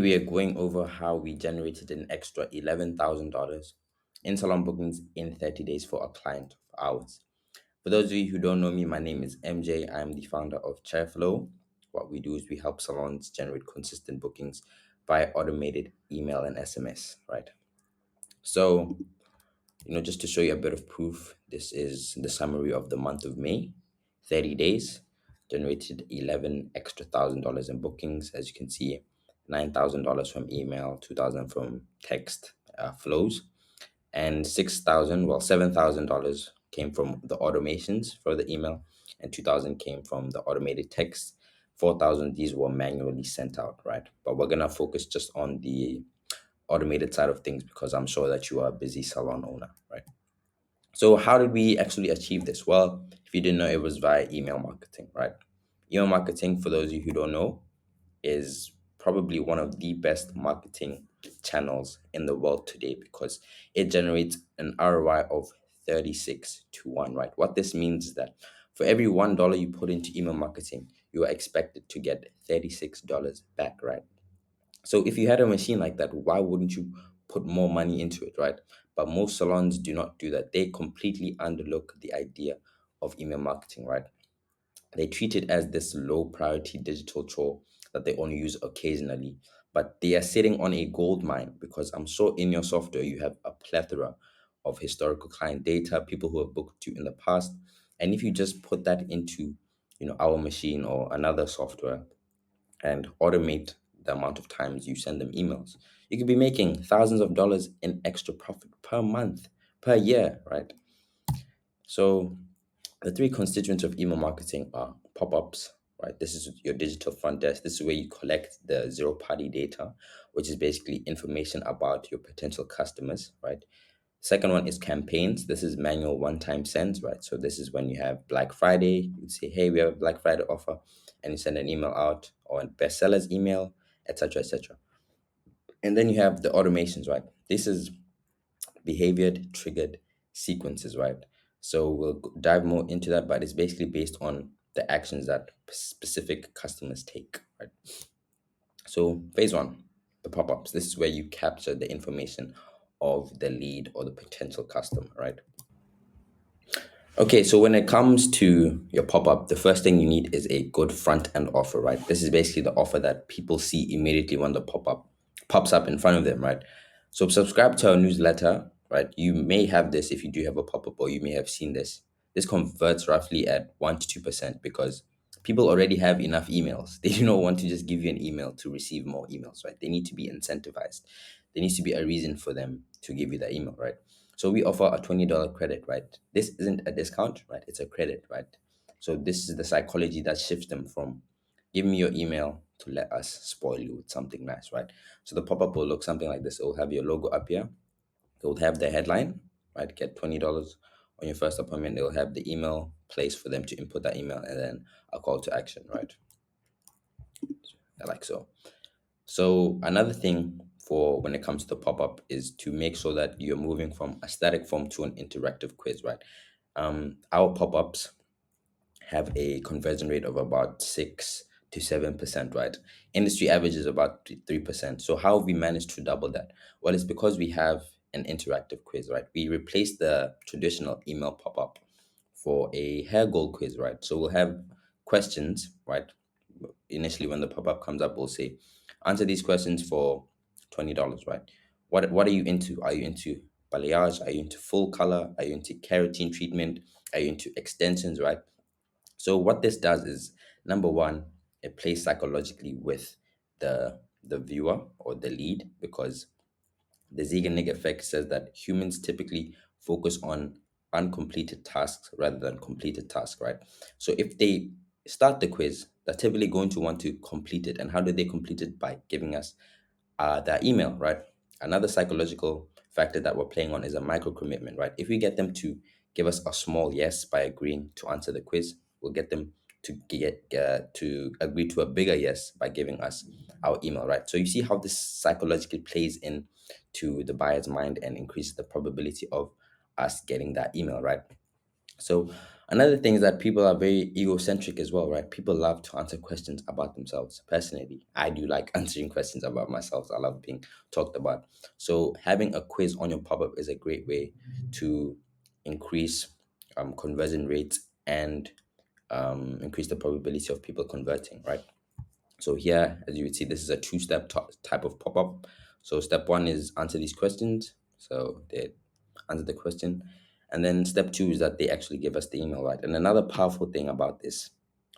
We are going over how we generated an extra $11,000 in salon bookings in 30 days for a client of ours. For those of you who don't know me, my name is MJ. I'm the founder of Chairflow. What we do is we help salons generate consistent bookings via automated email and SMS, right? So, just to show you a bit of proof, this is the summary of the month of May. 30 days generated 11 extra $1,000 in bookings. As you can see, $9,000 from email, 2,000 from text flows, and 6,000, well, $7,000 came from the automations for the email, and 2,000 came from the automated text. 4,000, these were manually sent out, right? But we're gonna focus just on the automated side of things because I'm sure that you are a busy salon owner, right? So how did we actually achieve this? Well, if you didn't know, it was via email marketing, right? Email marketing, for those of you who don't know, is probably one of the best marketing channels in the world today because it generates an ROI of 36 to 1, right? What this means is that for every $1 you put into email marketing, you are expected to get $36 back, right? So if you had a machine like that, why wouldn't you put more money into it, right? But most salons do not do that. They completely underlook the idea of email marketing, right? They treat it as this low priority digital chore that they only use occasionally. But they are sitting on a gold mine because I'm sure in your software you have a plethora of historical client data, people who have booked you in the past. And if you just put that into, our machine or another software, and automate the amount of times you send them emails, you could be making thousands of dollars in extra profit per month, per year, right? So the three constituents of email marketing are pop-ups, right? This is your digital front desk. This is where you collect the zero-party data, which is basically information about your potential customers, right? Second one is campaigns. This is manual one-time sends, right? So this is when you have Black Friday, you say, hey, we have a Black Friday offer, and you send an email out or a bestsellers email, etc., etc. And then you have the automations, right? This is behavior triggered sequences, right? So we'll dive more into that, but it's basically based on the actions that specific customers take, right? So phase one, the pop-ups. This is where you capture the information of the lead or the potential customer, right? Okay, so when it comes to your pop-up, the first thing you need is a good front-end offer, right? This is basically the offer that people see immediately when the pop-up pops up in front of them, right? So subscribe to our newsletter, right? You may have this if you do have a pop-up, or you may have seen this. This converts roughly at 1 to 2% because people already have enough emails. They do not want to just give you an email to receive more emails, right? They need to be incentivized. There needs to be a reason for them to give you that email, right? So we offer a $20 credit, right? This isn't a discount, right? It's a credit, right? So this is the psychology that shifts them from give me your email to let us spoil you with something nice, right? So the pop-up will look something like this. It will have your logo up here. It will have the headline, right? Get $20 on your first appointment. It will have the email place for them to input that email and then a call to action, right? Like so. So another thing for when it comes to the pop-up is to make sure that you're moving from a static form to an interactive quiz, right? Our pop-ups have a conversion rate of about 6 to 7%, right? Industry average is about 3%. So how have we managed to double that? Well, it's because we have an interactive quiz, right? We replaced the traditional email pop-up for a hair goal quiz, right? So we'll have questions, right? Initially, when the pop-up comes up, we'll say, answer these questions for $20, right? What are you into? Are you into balayage? Are you into full color? Are you into keratin treatment? Are you into extensions, right? So what this does is, number one, it plays psychologically with the viewer or the lead because the Zeigarnik effect says that humans typically focus on uncompleted tasks rather than completed tasks, right? So if they start the quiz, they're typically going to want to complete it. And how do they complete it? By giving us their email, right? Another psychological factor that we're playing on is a micro commitment, right? If we get them to give us a small yes by agreeing to answer the quiz, we'll get them to agree to a bigger yes by giving us our email, right? So you see how this psychologically plays in to the buyer's mind and increases the probability of us getting that email, right? So Another thing is that people are very egocentric as well, right? People love to answer questions about themselves. Personally, I do like answering questions about myself. I love being talked about. So having a quiz on your pop-up is a great way to increase conversion rates and increase the probability of people converting, right? So here, as you would see, this is a two-step type of pop-up. So step one is answer these questions. So they answer the question. And then step two is that they actually give us the email, right? And another powerful thing about this,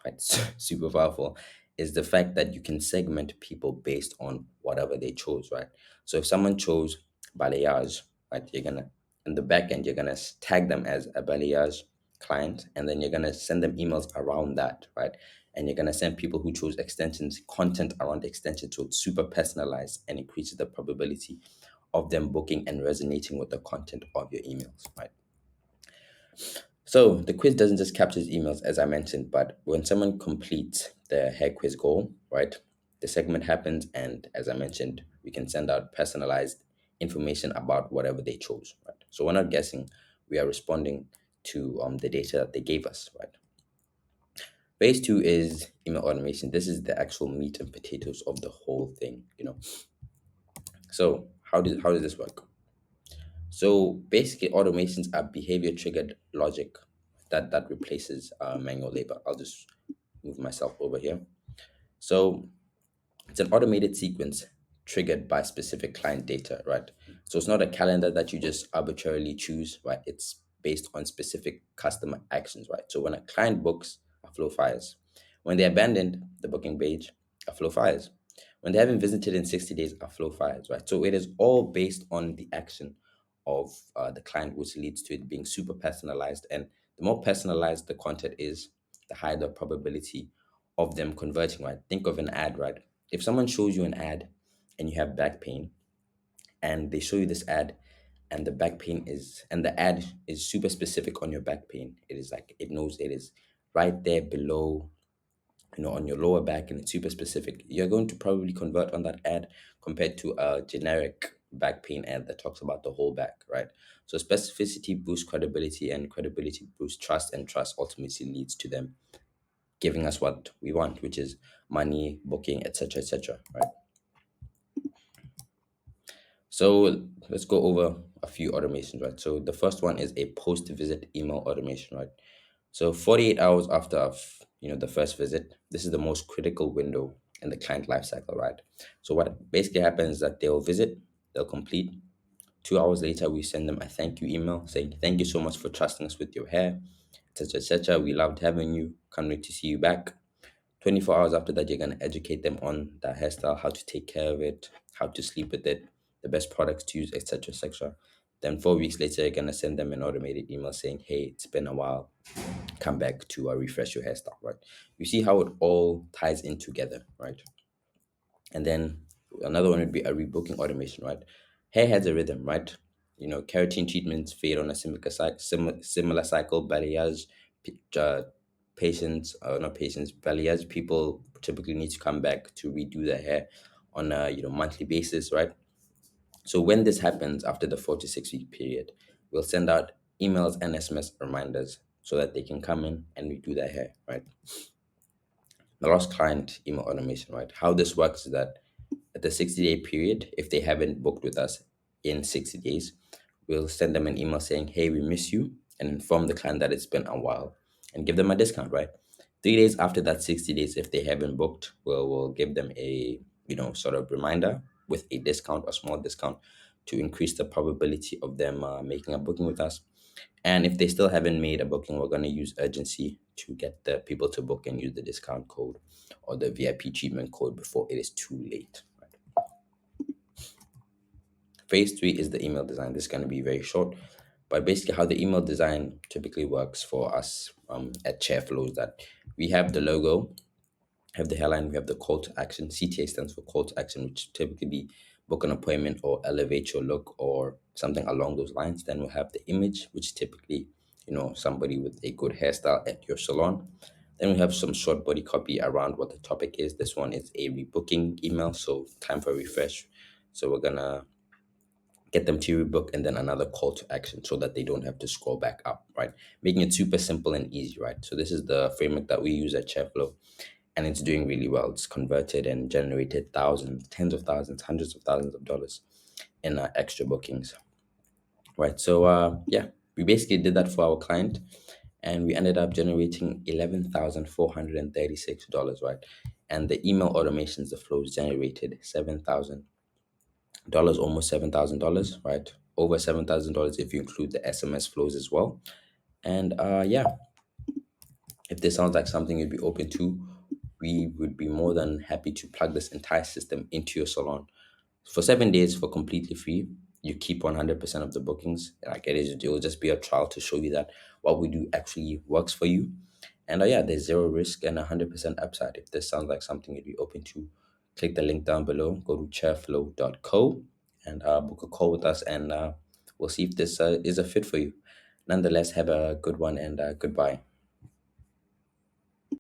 right, super powerful, is the fact that you can segment people based on whatever they chose, right? So if someone chose balayage, right, you're gonna, in the back end, you're gonna tag them as a balayage client, and then you're gonna send them emails around that, right? And you're gonna send people who chose extensions content around the extension, so it's super personalized and increases the probability of them booking and resonating with the content of your emails, right? So the quiz doesn't just capture emails, as I mentioned, but when someone completes the hair quiz goal, right, the segment happens, and as I mentioned, we can send out personalized information about whatever they chose, right? So we're not guessing; we are responding to the data that they gave us, right? Phase two is email automation. This is the actual meat and potatoes of the whole thing, you know. So how does this work? So basically, automations are behavior triggered logic that replaces manual labor. I'll just move myself over here. So it's an automated sequence triggered by specific client data, right? So it's not a calendar that you just arbitrarily choose, right? It's based on specific customer actions, right? So when a client books, a flow fires. When they abandoned the booking page, a flow fires. When they haven't visited in 60 days, a flow fires, right? So it is all based on the action of the client, which leads to it being super personalized. And the more personalized the content is, the higher the probability of them converting, right? Think of an ad, right? If someone shows you an ad and you have back pain, and they show you this ad, and the back pain is, and the ad is super specific on your back pain, it is like, it knows it is right there below, on your lower back, and it's super specific, you're going to probably convert on that ad compared to a generic back pain ad that talks about the whole back, right? So specificity boosts credibility, and credibility boosts trust, and trust ultimately leads to them giving us what we want, which is money, booking, etc., etc., right? So let's go over a few automations, right? So the first one is a post-visit email automation, right? So 48 hours after the first visit, this is the most critical window in the client lifecycle, right? So what basically happens is that they'll visit, they'll complete. 2 hours later, we send them a thank you email saying, "Thank you so much for trusting us with your hair, etc., etc. We loved having you. Can't wait to see you back." 24 hours after that, you're going to educate them on that hairstyle, how to take care of it, how to sleep with it, the best products to use, etc., etc. Then 4 weeks later, you're going to send them an automated email saying, "Hey, it's been a while. Come back to refresh your hairstyle," right? You see how it all ties in together, right? And then another one would be a rebooking automation, right? Hair has a rhythm, right? Keratin treatments fade on a similar cycle. Balayage, patients, not patients, balayage people typically need to come back to redo their hair on a monthly basis, right? So when this happens after the 4 to 6 week period, we'll send out emails and SMS reminders so that they can come in and redo their hair, right? The last client email automation, right? How this works is that at the 60-day period, if they haven't booked with us in 60 days, we'll send them an email saying, "Hey, we miss you," and inform the client that it's been a while and give them a discount, right? 3 days after that 60 days, if they haven't booked, we'll give them a, sort of reminder with a discount, a small discount to increase the probability of them making a booking with us. And if they still haven't made a booking, we're going to use urgency to get the people to book and use the discount code or the VIP treatment code before it is too late. Phase three is the email design. This is going to be very short, but basically, how the email design typically works for us at Chairflow is that we have the logo, have the headline, we have the call to action. CTA stands for call to action, which typically be book an appointment or elevate your look or something along those lines. Then we'll have the image, which typically, somebody with a good hairstyle at your salon. Then we have some short body copy around what the topic is. This one is a rebooking email, so time for refresh. So we're gonna get them to rebook, and then another call to action so that they don't have to scroll back up, right? Making it super simple and easy, right? So this is the framework that we use at Cheflo, and it's doing really well. It's converted and generated thousands, tens of thousands, hundreds of thousands of dollars in extra bookings, right? So yeah, we basically did that for our client, and we ended up generating $11,436, right? And the email automations, the flows generated $7,000, almost $7,000, right? Over $7,000 if you include the SMS flows as well. And yeah, if this sounds like something you'd be open to, we would be more than happy to plug this entire system into your salon for 7 days for completely free. You keep 100% of the bookings. Like it will just be a trial to show you that what we do actually works for you. And yeah, there's zero risk and 100% upside. If this sounds like something you'd be open to, click the link down below, go to chairflow.co, and book a call with us, and we'll see if this is a fit for you. Nonetheless, have a good one, and goodbye.